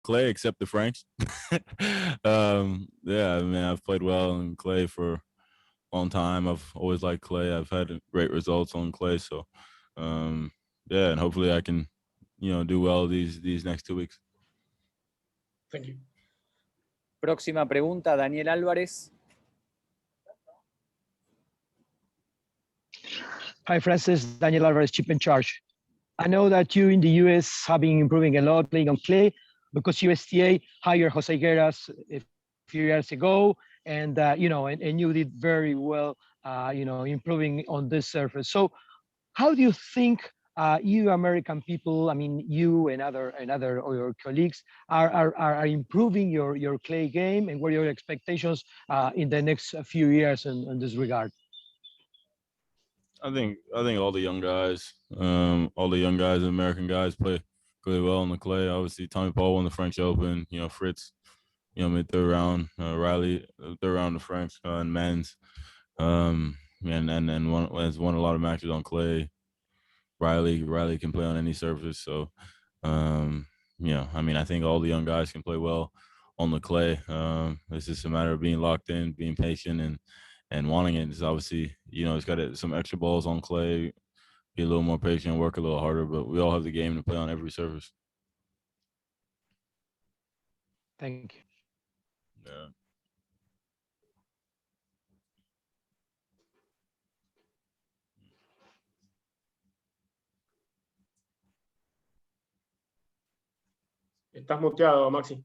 clay except the Franks. Yeah, I mean, I've played well in clay for a long time. I've always liked clay. I've had great results on clay. So, yeah, and hopefully I can, do well these next 2 weeks. Thank you. Próxima pregunta, Daniel Álvarez. Hi, Francis. Daniel Alvarez, chip in charge. I know that you in the US have been improving a lot playing on clay because USTA hired Jose Gueras a few years ago, and and you did very well, improving on this surface. So, how do you think you American people, I mean, you and other or your colleagues are improving your clay game, and what are your expectations in the next few years in this regard? I think all the young guys, American guys play really well on the clay. Obviously, Tommy Paul won the French Open. Fritz, made third round. Riley, third round of French and men's. And has won a lot of matches on clay. Riley can play on any surface. So, I mean, I think all the young guys can play well on the clay. It's just a matter of being locked in, being patient, and wanting it. It's obviously, it's got some extra balls on clay, be a little more patient, work a little harder, but we all have the game to play on every surface. Thank you. Yeah. Estás muteado, Maxi.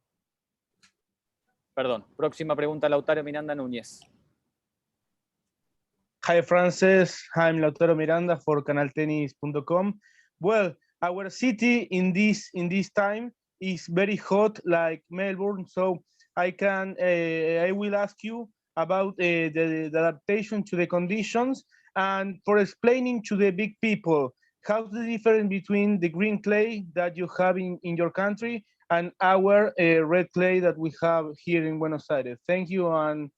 Perdón. Próxima pregunta, Lautaro Miranda Núñez. Hi, Francis. I'm Lautaro Miranda for canaltennis.com. Well, our city in this time is very hot, like Melbourne. So I will ask you about the adaptation to the conditions and for explaining to the big people how's the difference between the green clay that you have in your country and our red clay that we have here in Buenos Aires. Thank you and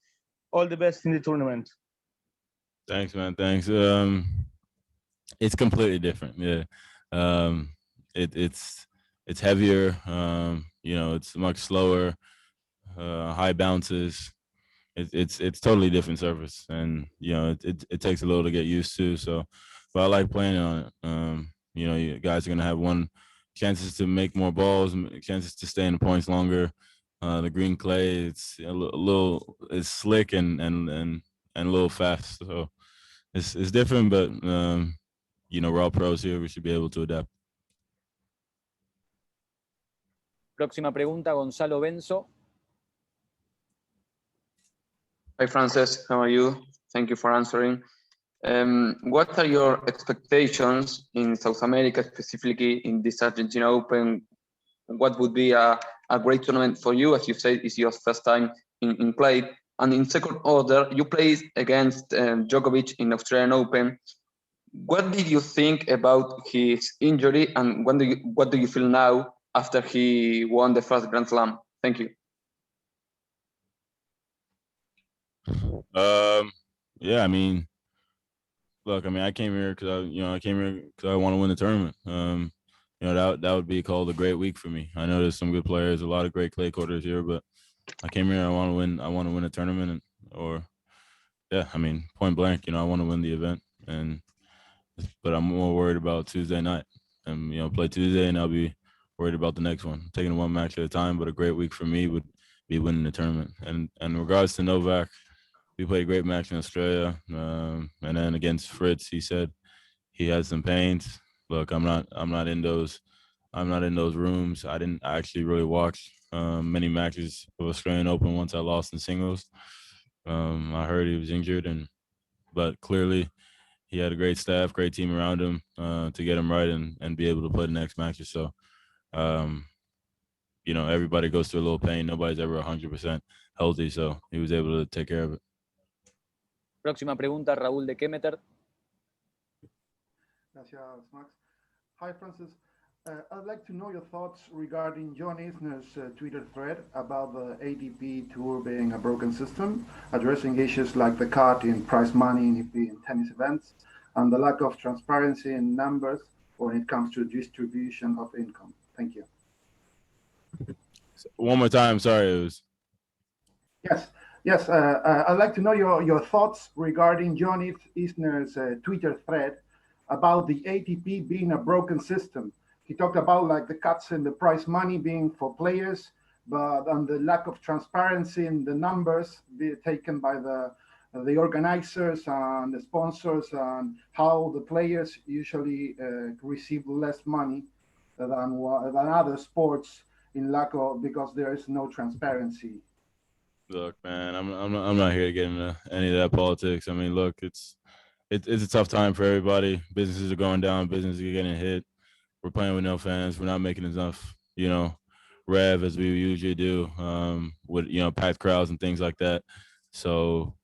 all the best in the tournament. Thanks, man. Thanks. It's completely different. Yeah. It's heavier. It's much slower. High bounces. It's totally different surface, and it takes a little to get used to. So, but I like playing on it. You guys are gonna have chances to make more balls, chances to stay in the points longer. The green clay, it's it's slick and a little fast. So it's different, but we're all pros here. We should be able to adapt. Próxima pregunta, Gonzalo Benzo. Hi, Frances. How are you? Thank you for answering. What are your expectations in South America, specifically in this Argentina Open? What would be a great tournament for you? As you said, it's your first time in play. And in second order, you played against Djokovic in Australian Open. What did you think about his injury, and what do you feel now after he won the first Grand Slam? Thank you. Yeah, I mean, look, I came here because I want to win the tournament. That would be called a great week for me. I know there's some good players, a lot of great clay quarters here, but I came here. I want to win. I want to win a tournament, point blank. I want to win the event, but I'm more worried about Tuesday night, and play Tuesday, and I'll be worried about the next one. Taking it one match at a time, but a great week for me would be winning the tournament. And in regards to Novak, we played a great match in Australia, and then against Fritz, he said he had some pains. Look, I'm not in those rooms. I actually really watch many matches of Australian Open once I lost in singles. I heard he was injured, but clearly he had a great staff, great team around him to get him right and be able to play the next matches. So, everybody goes through a little pain. Nobody's ever 100% healthy, so he was able to take care of it. Próxima pregunta, Raúl de Kemeter. Gracias, Max. Hi, Francis. I'd like to know your thoughts regarding John Isner's Twitter thread about the ATP Tour being a broken system, addressing issues like the cut in prize money in tennis events and the lack of transparency in numbers when it comes to distribution of income. Thank you. One more time. Sorry, it was. Yes. I'd like to know your thoughts regarding Johnny Isner's Twitter thread about the ATP being a broken system. He talked about like the cuts in the prize money being for players, but on the lack of transparency in the numbers being taken by the organizers and the sponsors, and how the players usually receive less money than other sports in lack of, because there is no transparency. Look, man, I'm not here to get into any of that politics. I mean, look, it's a tough time for everybody. Businesses are going down. Businesses are getting hit. We're playing with no fans. We're not making enough, rev as we usually do, with packed crowds and things like that. So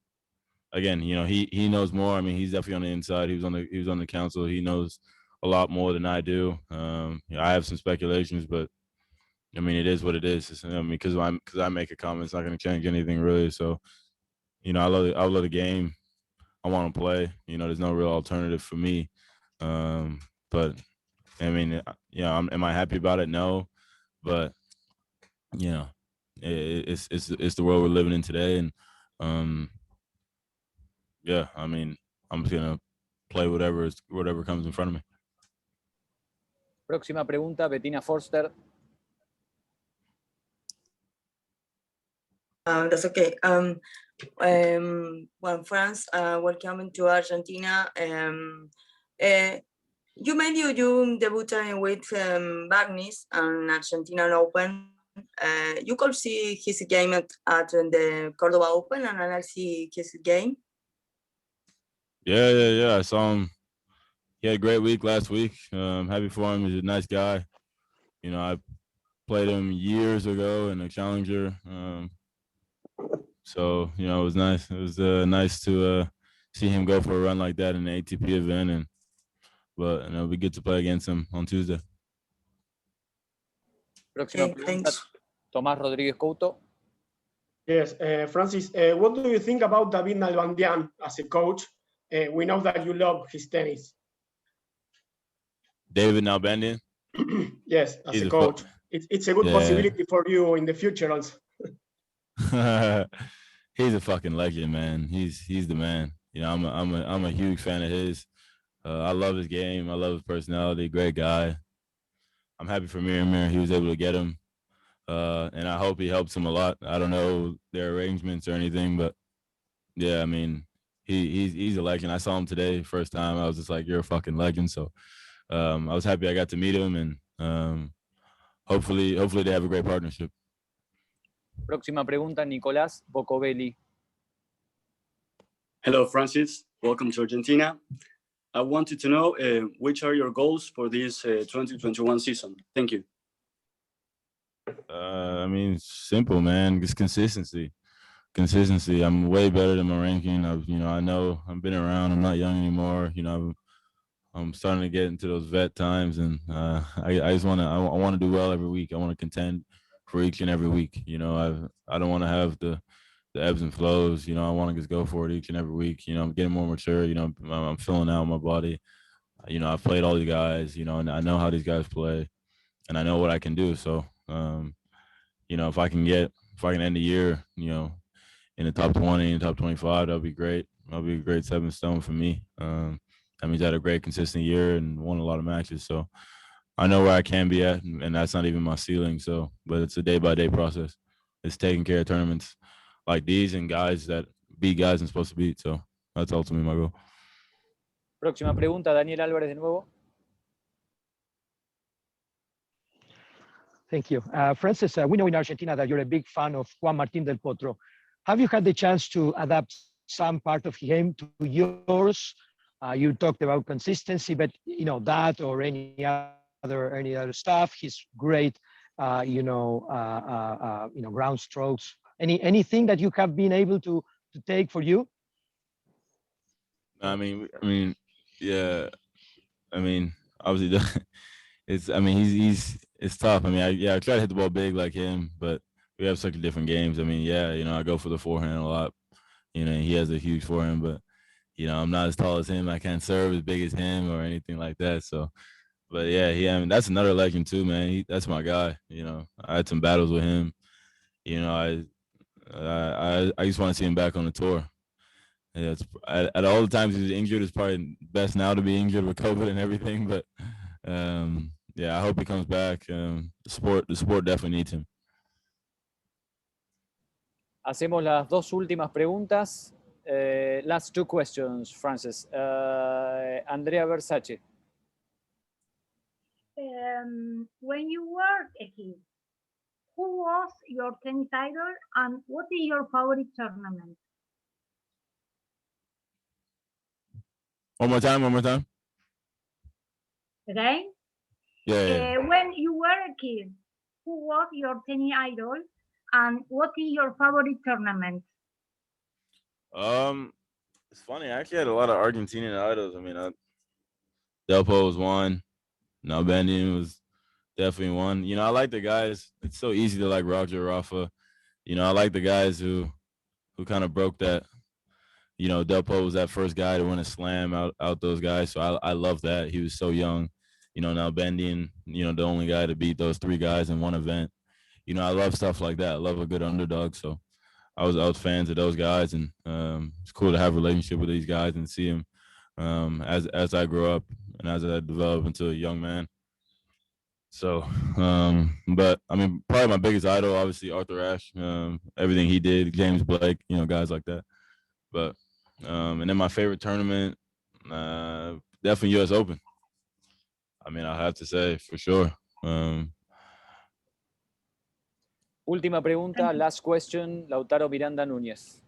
again, he knows more. I mean, he's definitely on the inside. He was on the council. He knows a lot more than I do. I have some speculations, but I mean, it is what it is. I mean, because I make a comment, it's not going to change anything really. So, I love the game. I want to play. There's no real alternative for me. But I mean, am I happy about it? No, but it's the world we're living in today, and yeah, I mean, I'm just gonna play whatever comes in front of me. Próxima pregunta, Bettina Forster. That's okay. Well, France, welcome to Argentina. You made you debut with Magnus and Argentina Open. You could see his game at the Cordoba Open, and I see his game. Yeah. I saw him. He had a great week last week. Happy for him. He's a nice guy. I played him years ago in a challenger. So it was nice. It was nice to see him go for a run like that in the ATP event, but we get to play against him on Tuesday. Próxima pregunta, Tomás Rodríguez Couto. Yes, Francis, what do you think about David Nalbandian as a coach? We know that you love his tennis. David Nalbandian? Yes, as a coach. It's a good possibility for you in the future also. He's a fucking legend, man. He's the man. I'm a huge fan of his. I love his game. I love his personality. Great guy. I'm happy for Mir. He was able to get him, and I hope he helps him a lot. I don't know their arrangements or anything, but yeah, I mean, he's a legend. I saw him today, first time. I was just like, you're a fucking legend. So I was happy I got to meet him, and hopefully they have a great partnership. Próxima pregunta, Nicolás Bocovelli. Hello, Francis. Welcome to Argentina. I wanted to know which are your goals for this 2021 season. Thank you. I mean, simple, man. Just consistency. I'm way better than my ranking. I know I've been around. I'm not young anymore. I'm starting to get into those vet times, and I just want to do well every week. I want to contend for each and every week. I don't want to have the ebbs and flows. I want to just go for it each and every week. I'm getting more mature. I'm filling out my body. I've played all these guys. And I know how these guys play, and I know what I can do. So, if I can end the year, in the top 20 and top 25, that'll be great. That'll be a great stepping stone for me. That means I had a great consistent year and won a lot of matches. So I know where I can be at, and that's not even my ceiling. So, but it's a day-by-day process. It's taking care of tournaments like these and guys that beat guys I'm supposed to beat. So that's ultimately my goal. Próxima pregunta, Daniel Álvarez de nuevo. Thank you. Francis, we know in Argentina that you're a big fan of Juan Martín del Potro. Have you had the chance to adapt some part of his game to yours? You talked about consistency, but that or any other stuff. He's great, ground strokes. Anything that you have been able to take for you? I mean, yeah. I mean, obviously, it's tough. I mean, I try to hit the ball big like him, but we have such different games. I mean, I go for the forehand a lot. He has a huge forehand, but I'm not as tall as him. I can't serve as big as him or anything like that. So, But yeah, I mean, that's another legend too, man. That's my guy. You know, I had some battles with him. You know, I just want to see him back on the tour. Yeah, it's at all the times he's injured. It's probably best now to be injured with COVID and everything. But yeah, I hope he comes back. The sport definitely needs him. Hacemos las dos últimas preguntas. Last two questions, Francis. Andrea Versace. When you were a kid, who was your tennis idol and what is your favorite tournament? One more time. Okay? Yeah. When you were a kid, who was your tennis idol and what is your favorite tournament? It's funny. I actually had a lot of Argentinian idols. I mean, Tiafoe was one. Nalbandian was definitely one. You know, I like the guys. It's so easy to like Roger Rafa. You know, I like the guys who kind of broke that. You know, Tiafoe was that first guy to win a slam out those guys. So I love that. He was so young. You know, Nalbandian, you know, the only guy to beat those three guys in one event. You know, I love stuff like that. I love a good underdog. So I was fans of those guys, and it's cool to have a relationship with these guys and see them as I grow up and as I develop into a young man. So, but I mean, probably my biggest idol, obviously Arthur Ashe, everything he did, James Blake, you know, guys like that. But and then my favorite tournament, definitely U.S. Open. I mean, I have to say for sure. Última pregunta, last question, Lautaro Miranda Núñez.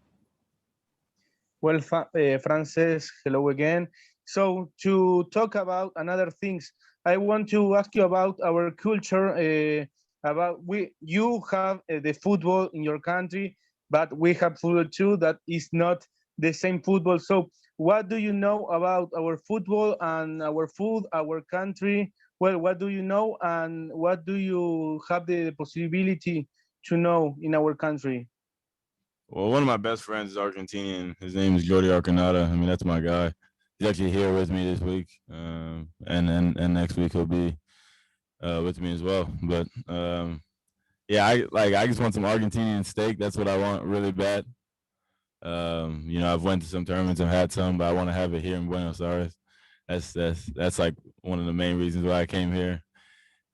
Well, Frances, hello again. So to talk about another things, I want to ask you about our culture. You have the football in your country, but we have football too that is not the same football. So what do you know about our football and our food, our country? Well, what do you know and what do you have the possibility to know in our country? Well, one of my best friends is Argentinian. His name is Jordi Arcanata. I mean, that's my guy. He's actually here with me this week, and next week he'll be with me as well. But yeah, I just want some Argentinian steak. That's what I want really bad. You know, I've went to some tournaments and had some, but I want to have it here in Buenos Aires. That's like one of the main reasons why I came here.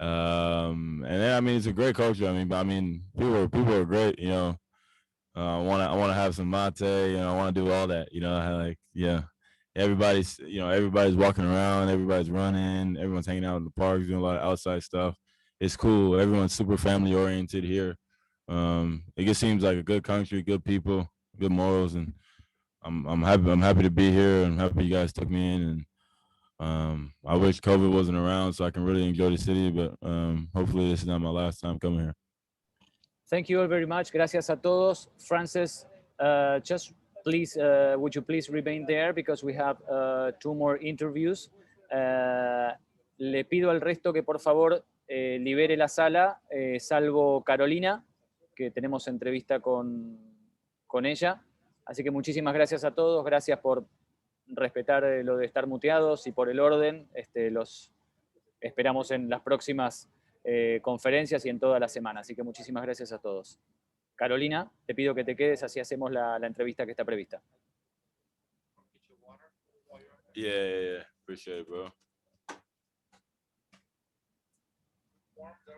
And then I mean, it's a great culture. I mean, people are great. You know. I want to have some mate, you know, I want to do all that, you know, like, yeah, everybody's walking around, everybody's running, everyone's hanging out in the parks, doing a lot of outside stuff. It's cool. Everyone's super family oriented here. It just seems like a good country, good people, good morals, and I'm happy to be here. I'm happy you guys took me in, and I wish COVID wasn't around so I can really enjoy the city, but hopefully this is not my last time coming here. Thank you all very much. Gracias a todos. Francis, just please, would you please remain there because we have two more interviews. Le pido al resto que por favor libere la sala, salvo Carolina, que tenemos entrevista con ella. Así que muchísimas gracias a todos. Gracias por respetar lo de estar muteados y por el orden. Los esperamos en las próximas conferencias y en toda la semana. Así que muchísimas gracias a todos. Carolina, te pido que te quedes, así hacemos la entrevista que está prevista. Yeah. Appreciate it, bro.